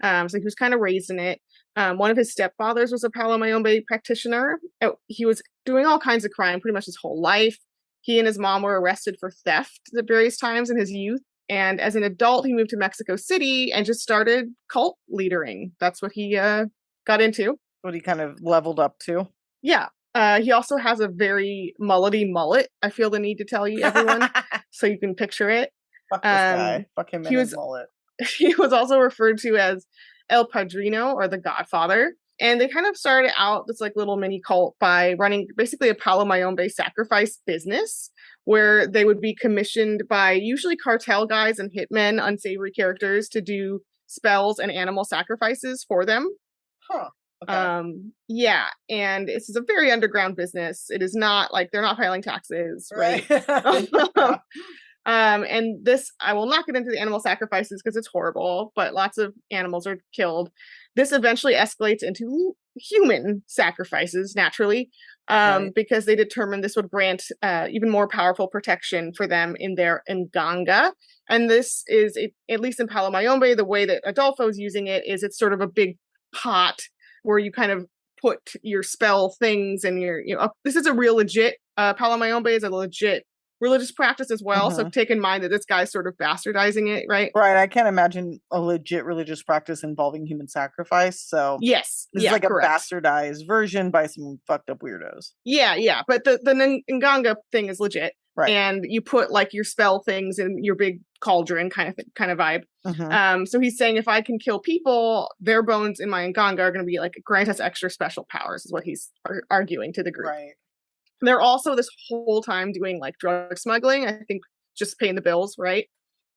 So he was kind of raised in it. One of his stepfathers was a Palo Mayombe practitioner. He was doing all kinds of crime pretty much his whole life. He and his mom were arrested for theft at various times in his youth. And as an adult, he moved to Mexico City and just started cult leadering. That's what he got into. What he kind of leveled up to. Yeah. He also has a very mullety mullet. I feel the need to tell you, everyone, so you can picture it. Fuck this guy. Fuck him and his mullet. He was also referred to as El Padrino, or the Godfather. And they kind of started out this like little mini cult by running basically a Palo Mayombe sacrifice business, where they would be commissioned by usually cartel guys and hitmen, unsavory characters, to do spells and animal sacrifices for them. Huh. Okay. Yeah, and this is a very underground business. It is not like they're not filing taxes, right? And this, I will not get into the animal sacrifices because it's horrible, but lots of animals are killed. This eventually escalates into human sacrifices, naturally, because they determined this would grant even more powerful protection for them in their Nganga. And this is, at least in Palo Mayombe, the way that Adolfo is using it is it's sort of a big pot where you kind of put your spell things and this is a real legit, Palo Mayombe is a legit religious practice as well. So take in mind that this guy's sort of bastardizing it, right? Right. I can't imagine a legit religious practice involving human sacrifice. So yes, this is like correct. A bastardized version by some fucked up weirdos. Yeah. But the Nganga thing is legit. Right. And you put like your spell things in your big cauldron kind of vibe. So he's saying, if I can kill people, their bones in my Nganga are going to be like, grant us extra special powers, is what he's arguing to the group. Right. They're also this whole time doing like drug smuggling, I think, just paying the bills, right?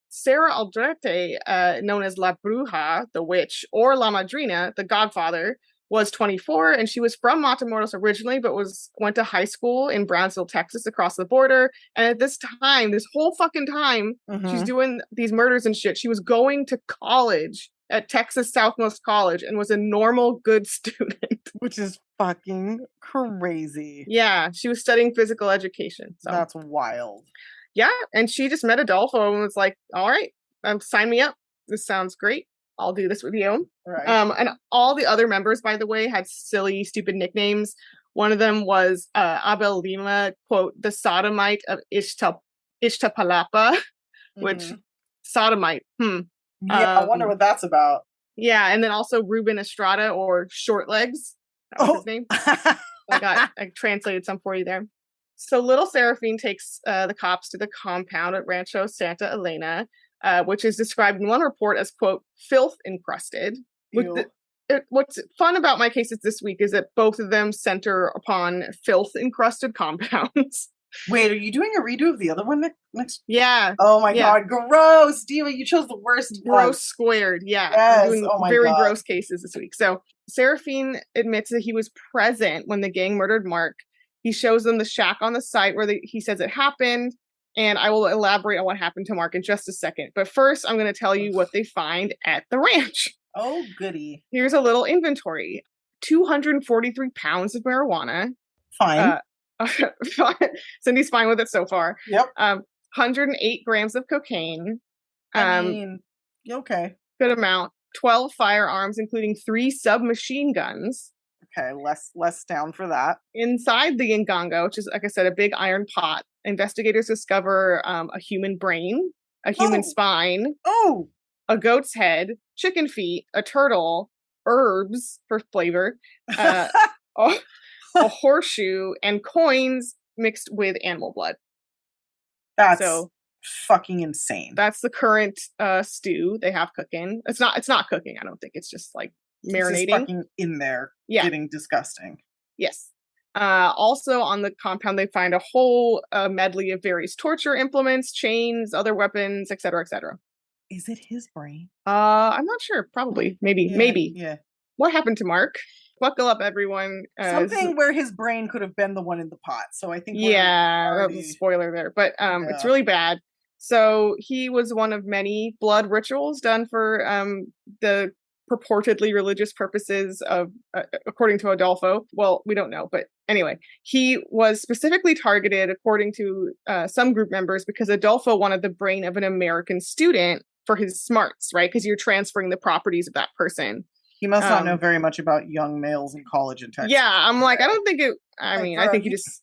Sarah Aldrete, known as La Bruja, the witch, or La Madrina, the Godfather, was 24, and she was from Matamoros originally, but went to high school in Brownsville, Texas, across the border. And at this whole fucking time, she's doing these murders and shit. She was going to college at Texas Southmost College and was a normal, good student. Which is fucking crazy. Yeah, she was studying physical education. So. That's wild. Yeah, and she just met Adolfo and was like, all right, sign me up. This sounds great. I'll do this with you. Right. And all the other members, by the way, had silly, stupid nicknames. One of them was Abel Lima, quote, the sodomite of Ixtapalapa, which sodomite. Yeah, I wonder what that's about. Yeah, and then also Ruben Estrada, or Short Legs. That was his name. I translated some for you there. So little Seraphine takes the cops to the compound at Rancho Santa Elena, which is described in one report as, quote, filth encrusted. What's fun about my cases this week is that both of them center upon filth encrusted compounds. Wait, are you doing a redo of the other one next? Yeah. Oh my god, gross, Diva! You chose the worst. Gross squared. Yeah. Yes. I'm doing very gross cases this week. So Seraphine admits that he was present when the gang murdered Mark. He shows them the shack on the site where he says it happened, and I will elaborate on what happened to Mark in just a second. But first, I'm going to tell you what they find at the ranch. Oh, goody. Here's a little inventory. 243 pounds of marijuana. Fine. Cindy's fine with it so far. Yep. 108 grams of cocaine. Okay. Good amount. 12 firearms, including 3 submachine guns. Okay, less down for that. Inside the Nganga, which is, like I said, a big iron pot, investigators discover a human brain, a human spine, a goat's head, chicken feet, a turtle, herbs for flavor, a horseshoe, and coins mixed with animal blood. That's fucking insane. That's the current stew they have cooking. It's not cooking, I don't think. It's just like marinating. It's fucking in there, getting disgusting. Yes. Also on the compound, they find a whole medley of various torture implements, chains, other weapons, etc., etc. Is it his brain? I'm not sure. Probably. Maybe. Yeah. What happened to Mark? Buckle up, everyone. Something where his brain could have been the one in the pot. So I think that was a spoiler there. But it's really bad. So he was one of many blood rituals done for the purportedly religious purposes of, according to Adolfo. Well, we don't know, but anyway, he was specifically targeted, according to some group members, because Adolfo wanted the brain of an American student for his smarts, right? Because you're transferring the properties of that person. He must not know very much about young males in college in Texas. Yeah, I'm like, I don't think it. I mean, I think you just.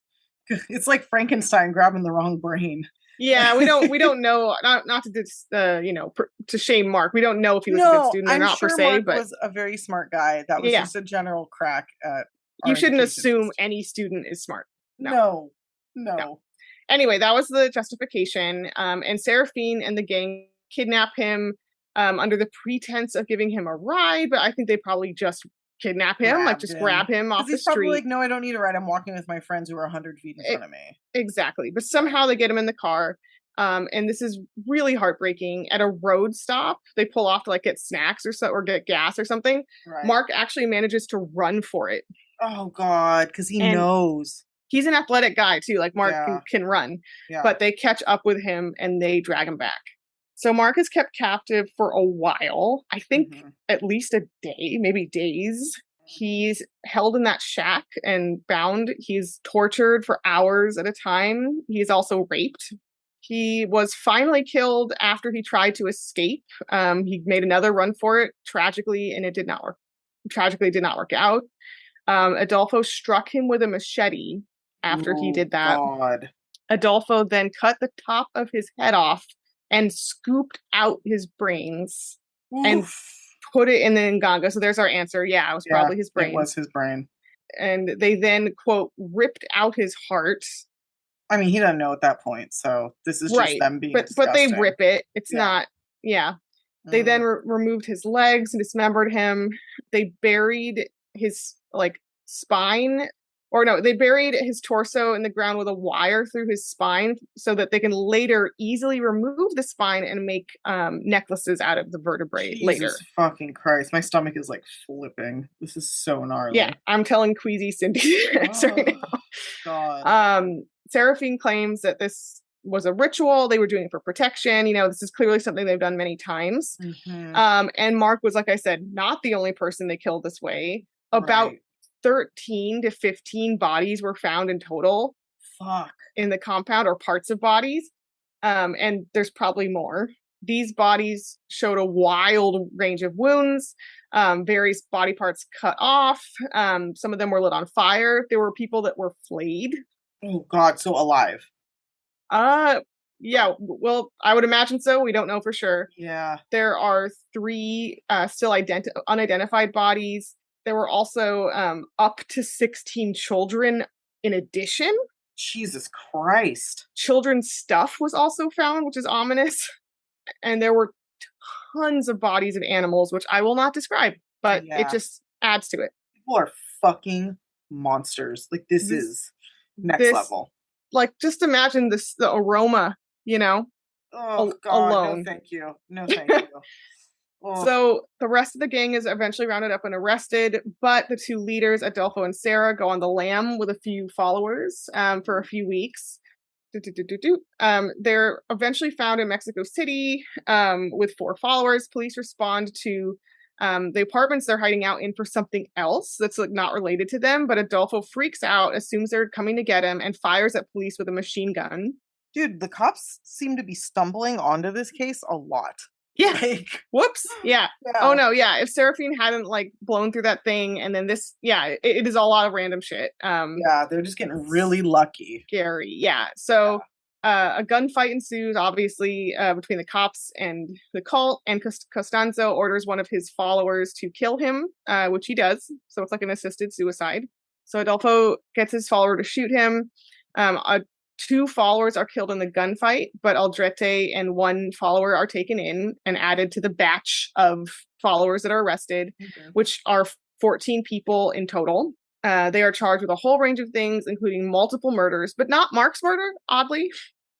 It's like Frankenstein grabbing the wrong brain. Yeah, we don't know. Not to just to shame Mark. We don't know if he was a good student or not sure per se. Mark but was a very smart guy. That was just a general crack at. You shouldn't assume any student is smart. No. Anyway, that was the justification. And Seraphine and the gang kidnap him under the pretense of giving him a ride, but I think they probably just kidnap him, grab him off the street. He's probably like, no, I don't need a ride. I'm walking with my friends who are 100 feet in front of me. Exactly. But somehow they get him in the car. And this is really heartbreaking. At a road stop, they pull off to get snacks or get gas or something. Right. Mark actually manages to run for it. Oh God, because he knows. He's an athletic guy too. Like Mark can run, but they catch up with him and they drag him back. So Mark is kept captive for a while. I think at least a day, maybe days. He's held in that shack and bound. He's tortured for hours at a time. He's also raped. He was finally killed after he tried to escape. He made another run for it, tragically, and it did not work. Tragically, did not work out. Adolfo struck him with a machete after he did that. God. Adolfo then cut the top of his head off and scooped out his brains and put it in the Nganga. So there's our answer. Yeah, it was probably his brain. It was his brain. And they then, quote, ripped out his heart. I mean, he doesn't know at that point, so this is just them being disgusting. But they rip it. It's not, They then removed his legs and dismembered him. They buried his, spine. Or no, they buried his torso in the ground with a wire through his spine so that they can later easily remove the spine and make necklaces out of the vertebrae later. Jesus fucking Christ. My stomach is flipping. This is so gnarly. Yeah, I'm telling Queasy Cindy right now. God. Seraphine claims that this was a ritual. They were doing it for protection. This is clearly something they've done many times. And Mark was, like I said, not the only person they killed this way. About 13 to 15 bodies were found in total. In the compound, or parts of bodies. And there's probably more. These bodies showed a wild range of wounds, various body parts cut off. Some of them were lit on fire. There were people that were flayed. Oh God, so alive. Yeah, well, I would imagine so. We don't know for sure. Yeah. There are 3 still unidentified bodies. There were also up to 16 children in addition. Jesus Christ. Children's stuff was also found, which is ominous. And there were tons of bodies of animals, which I will not describe, but it just adds to it. People are fucking monsters. This is next level. Just imagine the aroma, Oh God, alone. No thank you. No thank you. Oh. So the rest of the gang is eventually rounded up and arrested, but the 2 leaders, Adolfo and Sarah, go on the lam with a few followers for a few weeks. They're eventually found in Mexico City with 4 followers. Police respond to the apartments they're hiding out in for something else that's not related to them, but Adolfo freaks out, assumes they're coming to get him, and fires at police with a machine gun. Dude, the cops seem to be stumbling onto this case a lot. Yeah. Like, Whoops. Yeah. Oh no. Yeah. If Seraphine hadn't like blown through that thing, and then this, yeah, it is a lot of random shit. Yeah, they're just getting really lucky. Scary. Yeah. So a gunfight ensues, obviously, between the cops and the cult, and Costanzo orders one of his followers to kill him, which he does. So it's like an assisted suicide. So Adolfo gets his follower to shoot him. Two followers are killed in the gunfight, but Aldrete and one follower are taken in and added to the batch of followers that are arrested, which are 14 people in total. They are charged with a whole range of things, including multiple murders, but not Mark's murder, oddly.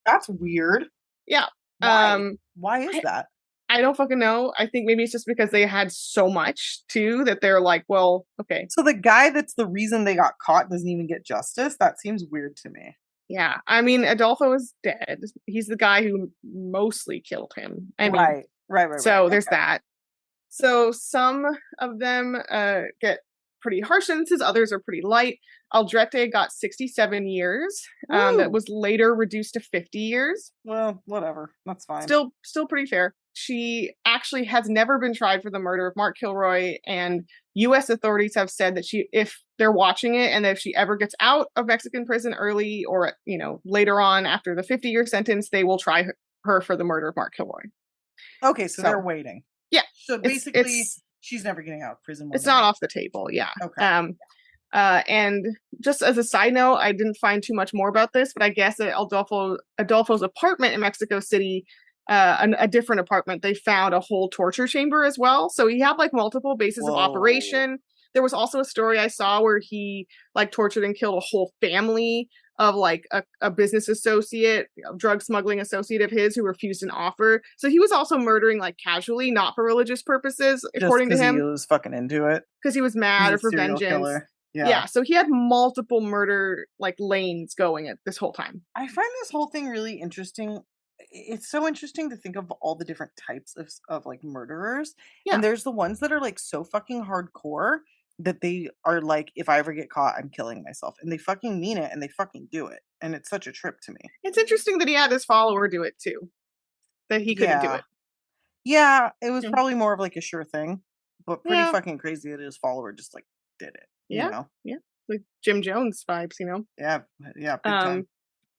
That's weird. Yeah. Why is that? I don't fucking know. I think maybe it's just because they had so much, too, that they're like, well, okay. So the guy that's the reason they got caught doesn't even get justice? That seems weird to me. Yeah. I mean, Adolfo is dead. He's the guy who mostly killed him. I mean, right. So there's that. So some of them get pretty harsh sentences. Others are pretty light. Aldrete got 67 years. That was later reduced to 50 years. Well, whatever. That's fine. Still pretty fair. She actually has never been tried for the murder of Mark Kilroy, and U.S. authorities have said that if they're watching it, and if she ever gets out of Mexican prison early or, later on after the 50-year sentence, they will try her for the murder of Mark Kilroy. Okay, so they're waiting. Yeah. So basically, she's never getting out of prison. It's not off the table, yeah. Okay. And just as a side note, I didn't find too much more about this, but I guess at Adolfo's apartment in Mexico City, a different apartment, they found a whole torture chamber as well. So he had like multiple bases of operation. There was also a story I saw where he like tortured and killed a whole family of like a business associate, drug smuggling associate of his who refused an offer. So he was also murdering like casually, not for religious purposes, according to him. He was fucking into it. Because he was mad or for vengeance. Killer. Yeah. So he had multiple murder like lanes going at this whole time. I find this whole thing really interesting. It's so interesting to think of all the different types of like murderers. Yeah. And there's the ones that are like so fucking hardcore that they are like, if I ever get caught, I'm killing myself. And they fucking mean it and they fucking do it. And it's such a trip to me. It's interesting that he had his follower do it too. That he couldn't do it. Yeah, it was probably more of like a sure thing. But pretty fucking crazy that his follower just like did it. You know? Yeah. Like Jim Jones vibes, Yeah, big time.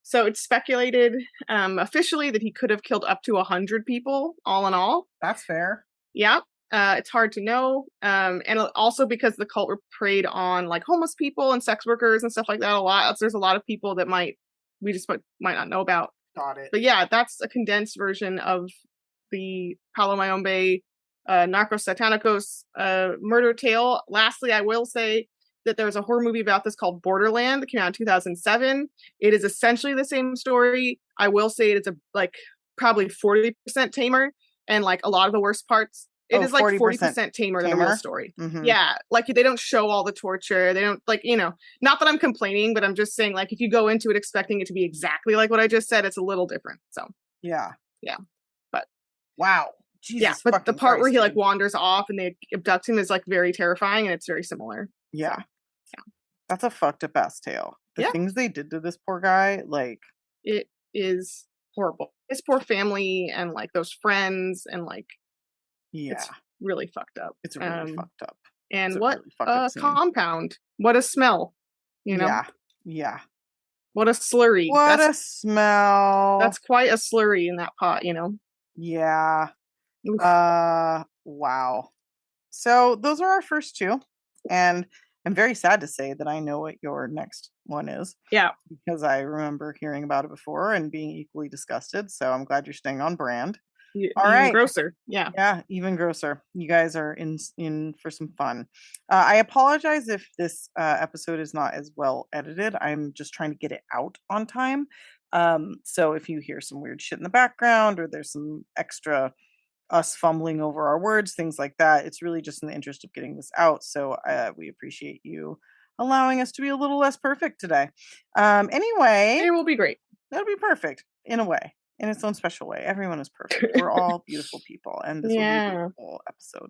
So it's speculated officially that he could have killed up to 100 people, all in all. That's fair. Yeah. It's hard to know. And also because the cult preyed on like homeless people and sex workers and stuff like that a lot. There's a lot of people that we just might not know about. Got it. But yeah, that's a condensed version of the Palo Mayombe Narcos Satanicos murder tale. Lastly, I will say that there was a horror movie about this called Borderland that came out in 2007. It is essentially the same story. I will say it's probably 40% tamer, and like a lot of the worst parts. It is like 40% tamer than the real story. Mm-hmm. Yeah, like they don't show all the torture. They don't not that I'm complaining, but I'm just saying like if you go into it expecting it to be exactly like what I just said, it's a little different. So yeah. But wow. Jesus, yeah, but the part where he like wanders off and they abduct him is like very terrifying, and it's very similar. Yeah. That's a fucked up ass tale. The things they did to this poor guy, like it is horrible. His poor family and like those friends and like it's really fucked up. It's really fucked up. And what a compound. What a smell. Yeah. What a slurry. What a smell. That's quite a slurry in that pot, Yeah. Wow. So those are our first two. And I'm very sad to say that I know what your next one is. Yeah. Because I remember hearing about it before and being equally disgusted. So I'm glad you're staying on brand. All right. Grosser. Yeah. Yeah, even grosser. You guys are in for some fun. I apologize if this episode is not as well edited. I'm just trying to get it out on time. So if you hear some weird shit in the background or there's some extra us fumbling over our words, things like that, it's really just in the interest of getting this out. So we appreciate you allowing us to be a little less perfect today. Anyway, it will be great. That'll be perfect in a way, in its own special way. Everyone is perfect. We're all beautiful people, and this will be a beautiful episode.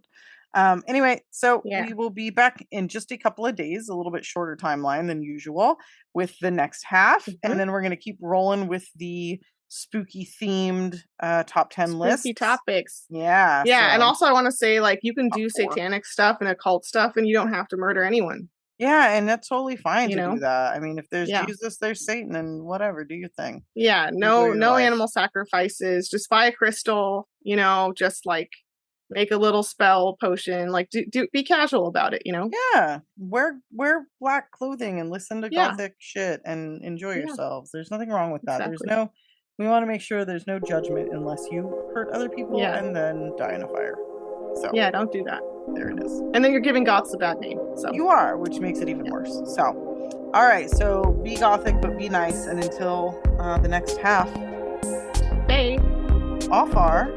Anyway, so we will be back in just a couple of days, a little bit shorter timeline than usual with the next half, and then we're going to keep rolling with the spooky themed top 10 lists. Spooky topics. Yeah. Yeah, and so- also I want to say, like, you can do Top 4. satanic stuff and occult stuff, and you don't have to murder anyone. Yeah, and that's totally fine You to know? do that. I mean, if there's Yeah. Jesus, there's Satan, and whatever, do your thing. Yeah, Enjoy no your no life. animal sacrifices. Just buy a crystal, just like make a little spell potion. Like do be casual about it, Yeah, wear black clothing and listen to Yeah. gothic shit and enjoy Yeah. yourselves. There's nothing wrong with that. Exactly. We want to make sure there's no judgment unless you hurt other people Yeah. and then die in a fire. So Yeah, don't do that. there it is. And then you're giving goths a bad name. So You are, which makes it even worse. So, all right. So be gothic, but be nice. And until the next half, hey. off our